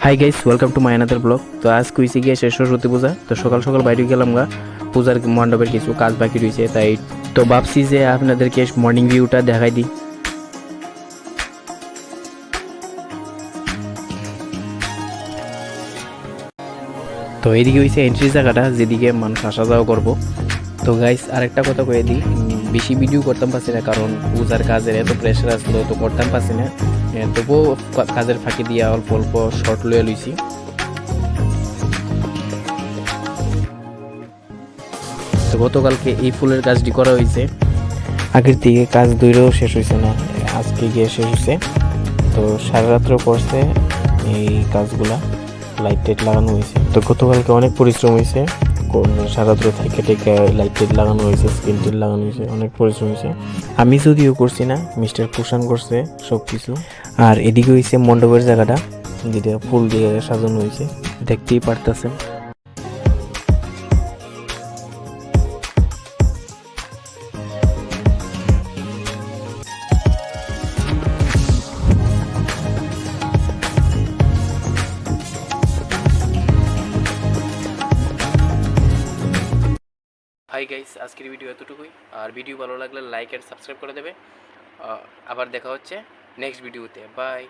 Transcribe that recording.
Hi guys, welcome to my another blog. তো আজ কুইসে গিয়ে শেষ সরস্বতী পূজা। তো সকাল সকাল বাইরে গেলাম গা, পূজার মণ্ডপের কিছু কাজ বাকি রয়েছে, তাই তো ভাবছি যে আপনাদেরকে মর্নিং ভিউটা দেখাই দিই। তো এইদিকে হয়েছে এন্ট্রি জায়গাটা, যেদিকে মানুষ আসা যাওয়া করবো। তো গাইস আরেকটা কথা কয়ে দিই, বেশি ভিডিও করতাম পারছি না, কারণ পূজার কাজের এত প্রেশার আসলো, তো করতাম পারছি না। তবুও কাজের ফাঁকি দিয়ে অল্প অল্প শর্ট লয়ে লইছি। তো গতকালকে এই ফুলের কাজটি করা হয়েছে, আগের দিকে কাজ দূরেও শেষ হয়েছে না, আজকে গিয়ে শেষ হয়েছে। তো সারা রাত্র পড়ছে এই কাজগুলা, লাইট টাইট লাগানো হয়েছে। তো গতকালকে অনেক পরিশ্রম হয়েছে, সারা রাত্র থেকে থেকে লাইট টাইট লাগানো হয়েছে, স্ক্রিন টাইট লাগানো হয়েছে, অনেক পরিশ্রম হয়েছে। আমি যদিও করছি না, মিস্টার কুষাণ করছে সব কিছু। আর এদিকে হয়েছে মণ্ডপের জায়গাটা, যেটা ফুল দিয়ে সাজানো হয়েছে, দেখতেই পারতেছেন। হাই গাইস, আজকের ভিডিও এতটুকুই। আর ভিডিও ভালো লাগলে লাইক অ্যান্ড সাবস্ক্রাইব করে দেবে। আবার দেখা হচ্ছে নেক্সট ভিডিওতে। বাই।